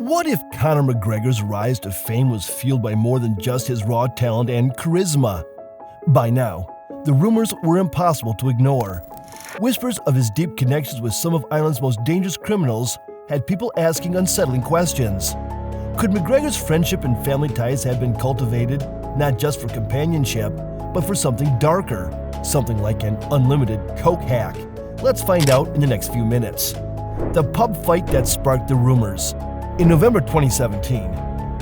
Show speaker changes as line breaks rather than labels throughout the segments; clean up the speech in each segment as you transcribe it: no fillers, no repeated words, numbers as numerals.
What if Conor McGregor's rise to fame was fueled by more than just his raw talent and charisma? By now, the rumors were impossible to ignore. Whispers of his deep connections with some of Ireland's most dangerous criminals had people asking unsettling questions. Could McGregor's friendship and family ties have been cultivated not just for companionship, but for something darker, something like an unlimited coke hack? Let's find out in the next few minutes. The pub fight that sparked the rumors. In November 2017,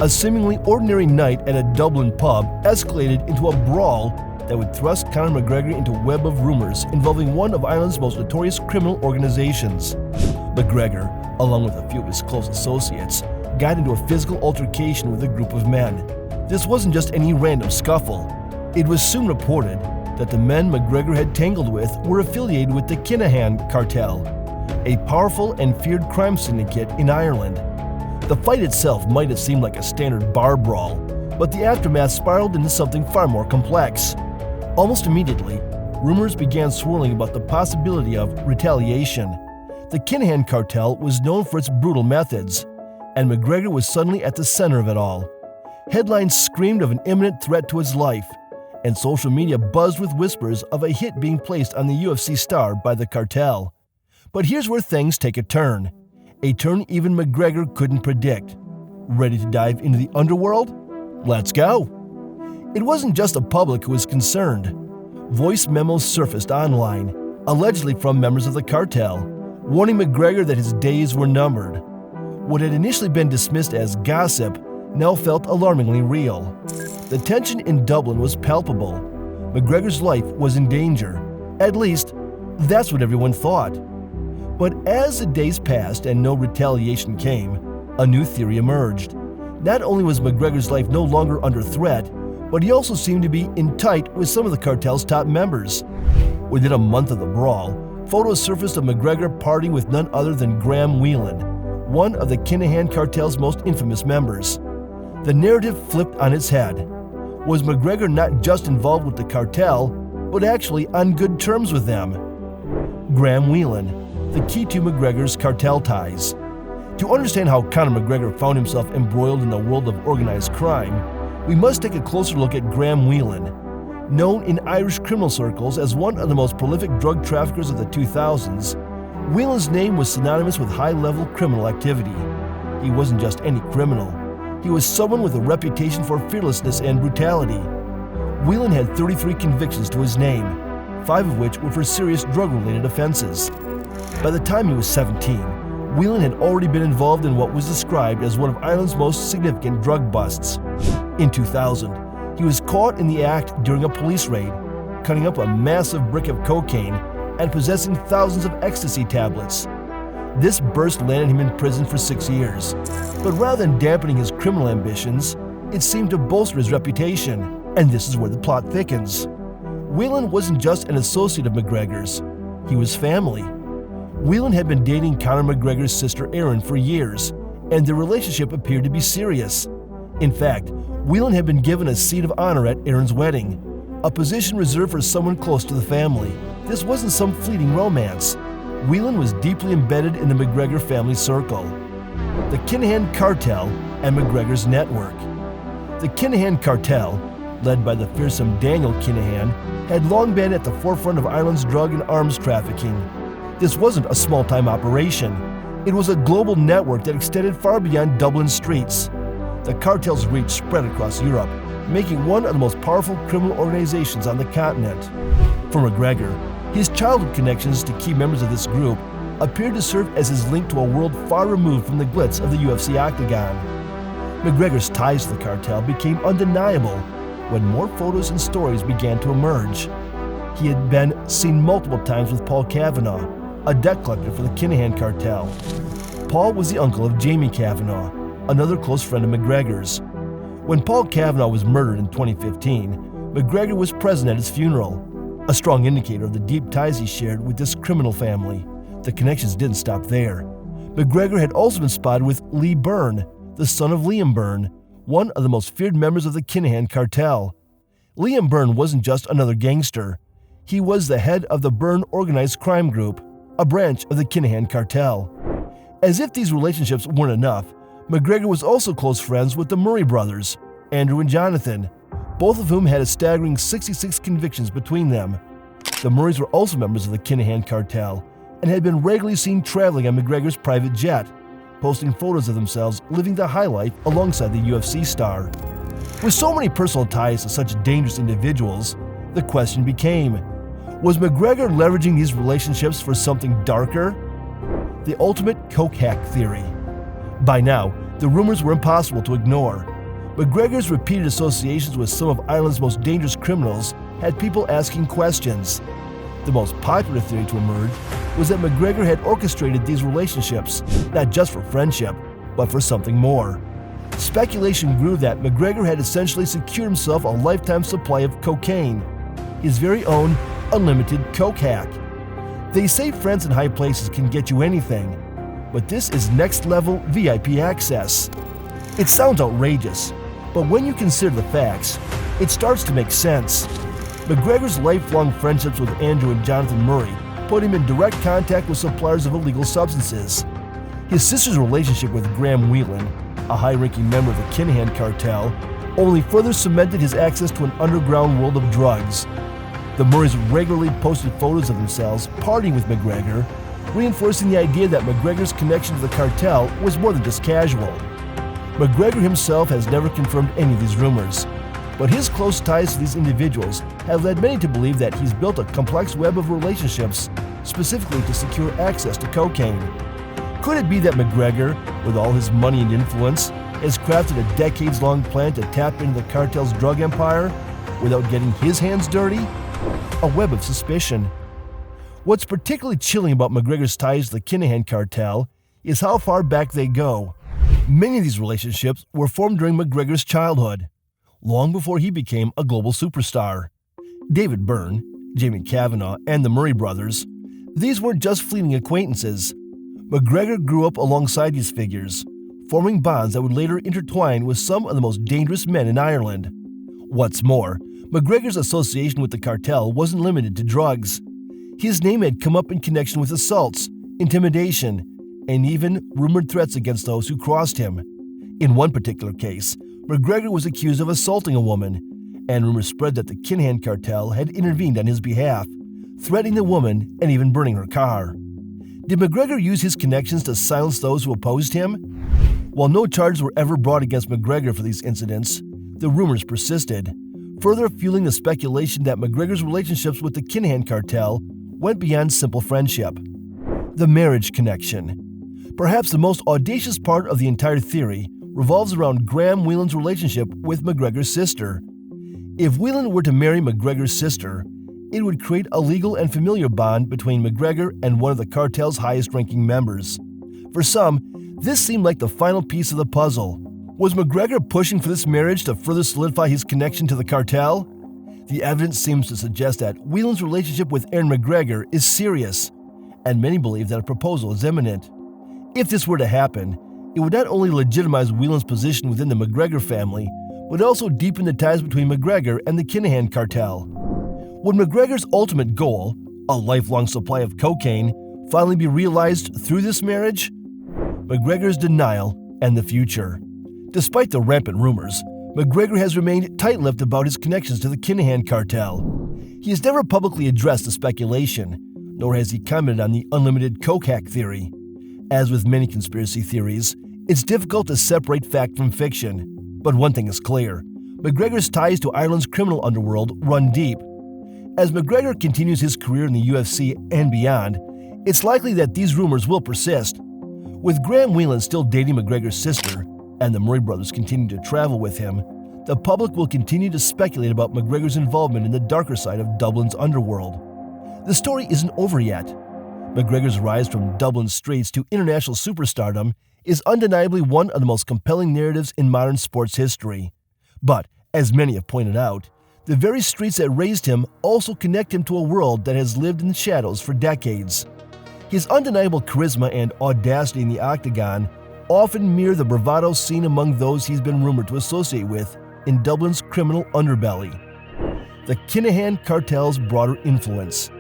a seemingly ordinary night at a Dublin pub escalated into a brawl that would thrust Conor McGregor into a web of rumors involving one of Ireland's most notorious criminal organizations. McGregor, along with a few of his close associates, got into a physical altercation with a group of men. This wasn't just any random scuffle. It was soon reported that the men McGregor had tangled with were affiliated with the Kinahan cartel, a powerful and feared crime syndicate in Ireland. The fight itself might have seemed like a standard bar brawl, but the aftermath spiraled into something far more complex. Almost immediately, rumors began swirling about the possibility of retaliation. The Kinahan cartel was known for its brutal methods, and McGregor was suddenly at the center of it all. Headlines screamed of an imminent threat to his life, and social media buzzed with whispers of a hit being placed on the UFC star by the cartel. But here's where things take a turn even McGregor couldn't predict. Ready to dive into the underworld? Let's go! It wasn't just the public who was concerned. Voice memos surfaced online, allegedly from members of the cartel, warning McGregor that his days were numbered. What had initially been dismissed as gossip now felt alarmingly real. The tension in Dublin was palpable. McGregor's life was in danger. At least, that's what everyone thought. But as the days passed and no retaliation came, a new theory emerged. Not only was McGregor's life no longer under threat, but he also seemed to be in tight with some of the cartel's top members. Within a month of the brawl, photos surfaced of McGregor partying with none other than Graham Whelan, one of the Kinahan cartel's most infamous members. The narrative flipped on its head. Was McGregor not just involved with the cartel, but actually on good terms with them? Graham Whelan, the key to McGregor's cartel ties. To understand how Conor McGregor found himself embroiled in the world of organized crime, we must take a closer look at Graham Whelan. Known in Irish criminal circles as one of the most prolific drug traffickers of the 2000s, Whelan's name was synonymous with high-level criminal activity. He wasn't just any criminal. He was someone with a reputation for fearlessness and brutality. Whelan had 33 convictions to his name, 5 of which were for serious drug-related offenses. By the time he was 17, Whelan had already been involved in what was described as one of Ireland's most significant drug busts. In 2000, he was caught in the act during a police raid, cutting up a massive brick of cocaine and possessing thousands of ecstasy tablets. This burst landed him in prison for 6 years. But rather than dampening his criminal ambitions, it seemed to bolster his reputation, and this is where the plot thickens. Whelan wasn't just an associate of McGregor's, he was family. Whelan had been dating Conor McGregor's sister Erin for years, and their relationship appeared to be serious. In fact, Whelan had been given a seat of honor at Erin's wedding, a position reserved for someone close to the family. This wasn't some fleeting romance. Whelan was deeply embedded in the McGregor family circle, the Kinahan cartel and McGregor's network. The Kinahan cartel, led by the fearsome Daniel Kinahan, had long been at the forefront of Ireland's drug and arms trafficking. This wasn't a small-time operation. It was a global network that extended far beyond Dublin's streets. The cartel's reach spread across Europe, making one of the most powerful criminal organizations on the continent. For McGregor, his childhood connections to key members of this group appeared to serve as his link to a world far removed from the glitz of the UFC octagon. McGregor's ties to the cartel became undeniable when more photos and stories began to emerge. He had been seen multiple times with Paul Kavanagh, a debt collector for the Kinahan cartel. Paul was the uncle of Jamie Kavanagh, another close friend of McGregor's. When Paul Kavanagh was murdered in 2015, McGregor was present at his funeral, a strong indicator of the deep ties he shared with this criminal family. The connections didn't stop there. McGregor had also been spotted with Lee Byrne, the son of Liam Byrne, one of the most feared members of the Kinahan cartel. Liam Byrne wasn't just another gangster. He was the head of the Byrne Organized Crime Group, a branch of the Kinahan cartel. As if these relationships weren't enough, McGregor was also close friends with the Murray brothers, Andrew and Jonathan, both of whom had a staggering 66 convictions between them. The Murrays were also members of the Kinahan cartel and had been regularly seen traveling on McGregor's private jet, posting photos of themselves living the high life alongside the UFC star. With so many personal ties to such dangerous individuals, the question became, was McGregor leveraging these relationships for something darker? The ultimate coke hack theory. By now, the rumors were impossible to ignore. McGregor's repeated associations with some of Ireland's most dangerous criminals had people asking questions. The most popular theory to emerge was that McGregor had orchestrated these relationships, not just for friendship, but for something more. Speculation grew that McGregor had essentially secured himself a lifetime supply of cocaine, his very own unlimited coke hack. They say friends in high places can get you anything, but this is next-level VIP access. It sounds outrageous, but when you consider the facts, it starts to make sense. McGregor's lifelong friendships with Andrew and Jonathan Murray put him in direct contact with suppliers of illegal substances. His sister's relationship with Graham Whelan, a high-ranking member of the Kinahan cartel, only further cemented his access to an underground world of drugs. The Murrays regularly posted photos of themselves partying with McGregor, reinforcing the idea that McGregor's connection to the cartel was more than just casual. McGregor himself has never confirmed any of these rumors, but his close ties to these individuals have led many to believe that he's built a complex web of relationships specifically to secure access to cocaine. Could it be that McGregor, with all his money and influence, has crafted a decades-long plan to tap into the cartel's drug empire without getting his hands dirty? A web of suspicion. What's particularly chilling about McGregor's ties to the Kinahan cartel is how far back they go. Many of these relationships were formed during McGregor's childhood, long before he became a global superstar. David Byrne, Jamie Kavanaugh, and the Murray brothers, these weren't just fleeting acquaintances. McGregor grew up alongside these figures, forming bonds that would later intertwine with some of the most dangerous men in Ireland. What's more, McGregor's association with the cartel wasn't limited to drugs. His name had come up in connection with assaults, intimidation, and even rumored threats against those who crossed him. In one particular case, McGregor was accused of assaulting a woman, and rumors spread that the Kinahan cartel had intervened on his behalf, threatening the woman and even burning her car. Did McGregor use his connections to silence those who opposed him? While no charges were ever brought against McGregor for these incidents, the rumors persisted, further fueling the speculation that McGregor's relationships with the Kinahan cartel went beyond simple friendship. The marriage connection. Perhaps the most audacious part of the entire theory revolves around Graham Whelan's relationship with McGregor's sister. If Whelan were to marry McGregor's sister, it would create a legal and familiar bond between McGregor and one of the cartel's highest-ranking members. For some, this seemed like the final piece of the puzzle. Was McGregor pushing for this marriage to further solidify his connection to the cartel? The evidence seems to suggest that Whelan's relationship with Aaron McGregor is serious, and many believe that a proposal is imminent. If this were to happen, it would not only legitimize Whelan's position within the McGregor family, but also deepen the ties between McGregor and the Kinahan cartel. Would McGregor's ultimate goal, a lifelong supply of cocaine, finally be realized through this marriage? McGregor's denial and the future. Despite the rampant rumors, McGregor has remained tight-lipped about his connections to the Kinahan cartel. He has never publicly addressed the speculation, nor has he commented on the unlimited coke hack theory. As with many conspiracy theories, it's difficult to separate fact from fiction. But one thing is clear, McGregor's ties to Ireland's criminal underworld run deep. As McGregor continues his career in the UFC and beyond, it's likely that these rumors will persist. With Graham Whelan still dating McGregor's sister, and the Murray brothers continue to travel with him, the public will continue to speculate about McGregor's involvement in the darker side of Dublin's underworld. The story isn't over yet. McGregor's rise from Dublin streets to international superstardom is undeniably one of the most compelling narratives in modern sports history. But, as many have pointed out, the very streets that raised him also connect him to a world that has lived in the shadows for decades. His undeniable charisma and audacity in the octagon often mirror the bravado seen among those he's been rumored to associate with in Dublin's criminal underbelly. The Kinahan cartel's broader influence.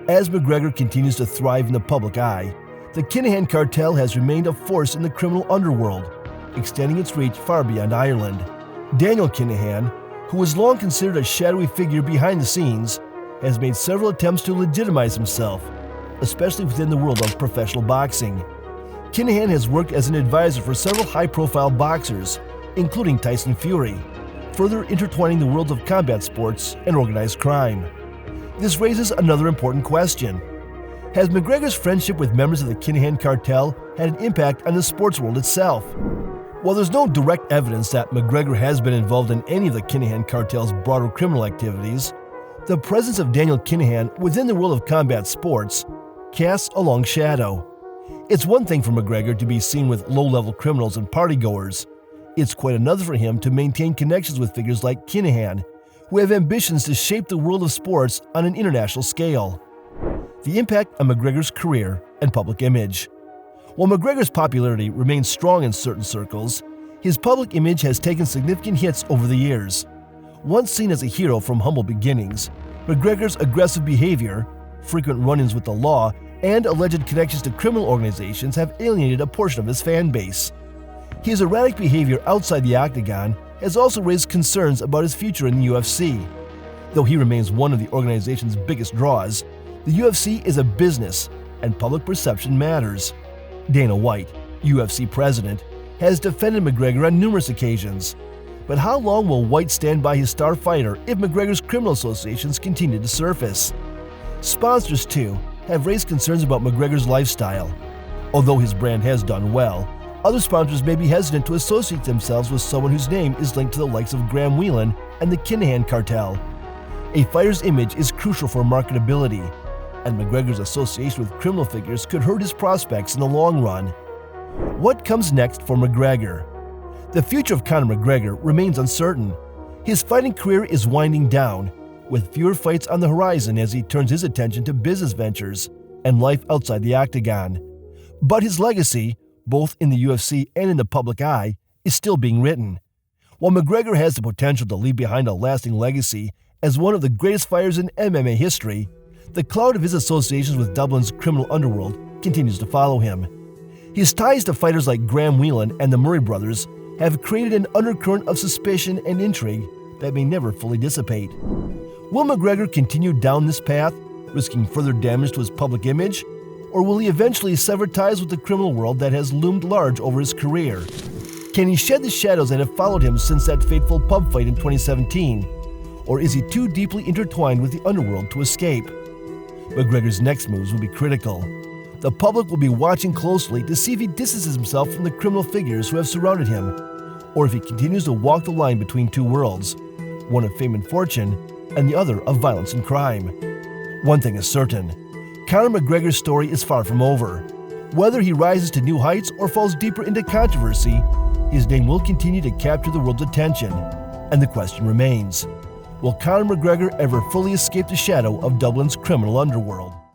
As McGregor continues to thrive in the public eye, the Kinahan cartel has remained a force in the criminal underworld, extending its reach far beyond Ireland. Daniel Kinahan, who was long considered a shadowy figure behind the scenes, has made several attempts to legitimize himself, especially within the world of professional boxing. Kinahan has worked as an advisor for several high-profile boxers, including Tyson Fury, further intertwining the worlds of combat sports and organized crime. This raises another important question. Has McGregor's friendship with members of the Kinahan cartel had an impact on the sports world itself? While there's no direct evidence that McGregor has been involved in any of the Kinahan cartel's broader criminal activities, the presence of Daniel Kinahan within the world of combat sports casts a long shadow. It's one thing for McGregor to be seen with low-level criminals and partygoers. It's quite another for him to maintain connections with figures like Kinahan, who have ambitions to shape the world of sports on an international scale. The impact on McGregor's career and public image. While McGregor's popularity remains strong in certain circles, his public image has taken significant hits over the years. Once seen as a hero from humble beginnings, McGregor's aggressive behavior, frequent run-ins with the law, and alleged connections to criminal organizations have alienated a portion of his fan base. His erratic behavior outside the octagon has also raised concerns about his future in the UFC. Though he remains one of the organization's biggest draws, the UFC is a business, and public perception matters. Dana White, UFC president, has defended McGregor on numerous occasions. But how long will White stand by his star fighter if McGregor's criminal associations continue to surface? Sponsors, too, have raised concerns about McGregor's lifestyle. Although his brand has done well, other sponsors may be hesitant to associate themselves with someone whose name is linked to the likes of Graham Whelan and the Kinahan cartel. A fighter's image is crucial for marketability, and McGregor's association with criminal figures could hurt his prospects in the long run. What comes next for McGregor? The future of Conor McGregor remains uncertain. His fighting career is winding down, with fewer fights on the horizon as he turns his attention to business ventures and life outside the octagon. But his legacy, both in the UFC and in the public eye, is still being written. While McGregor has the potential to leave behind a lasting legacy as one of the greatest fighters in MMA history, the cloud of his associations with Dublin's criminal underworld continues to follow him. His ties to fighters like Graham Whelan and the Murray brothers have created an undercurrent of suspicion and intrigue that may never fully dissipate. Will McGregor continue down this path, risking further damage to his public image? Or will he eventually sever ties with the criminal world that has loomed large over his career? Can he shed the shadows that have followed him since that fateful pub fight in 2017? Or is he too deeply intertwined with the underworld to escape? McGregor's next moves will be critical. The public will be watching closely to see if he distances himself from the criminal figures who have surrounded him, or if he continues to walk the line between two worlds, one of fame and fortune, and the other of violence and crime. One thing is certain, Conor McGregor's story is far from over. Whether he rises to new heights or falls deeper into controversy, his name will continue to capture the world's attention. And the question remains, will Conor McGregor ever fully escape the shadow of Dublin's criminal underworld?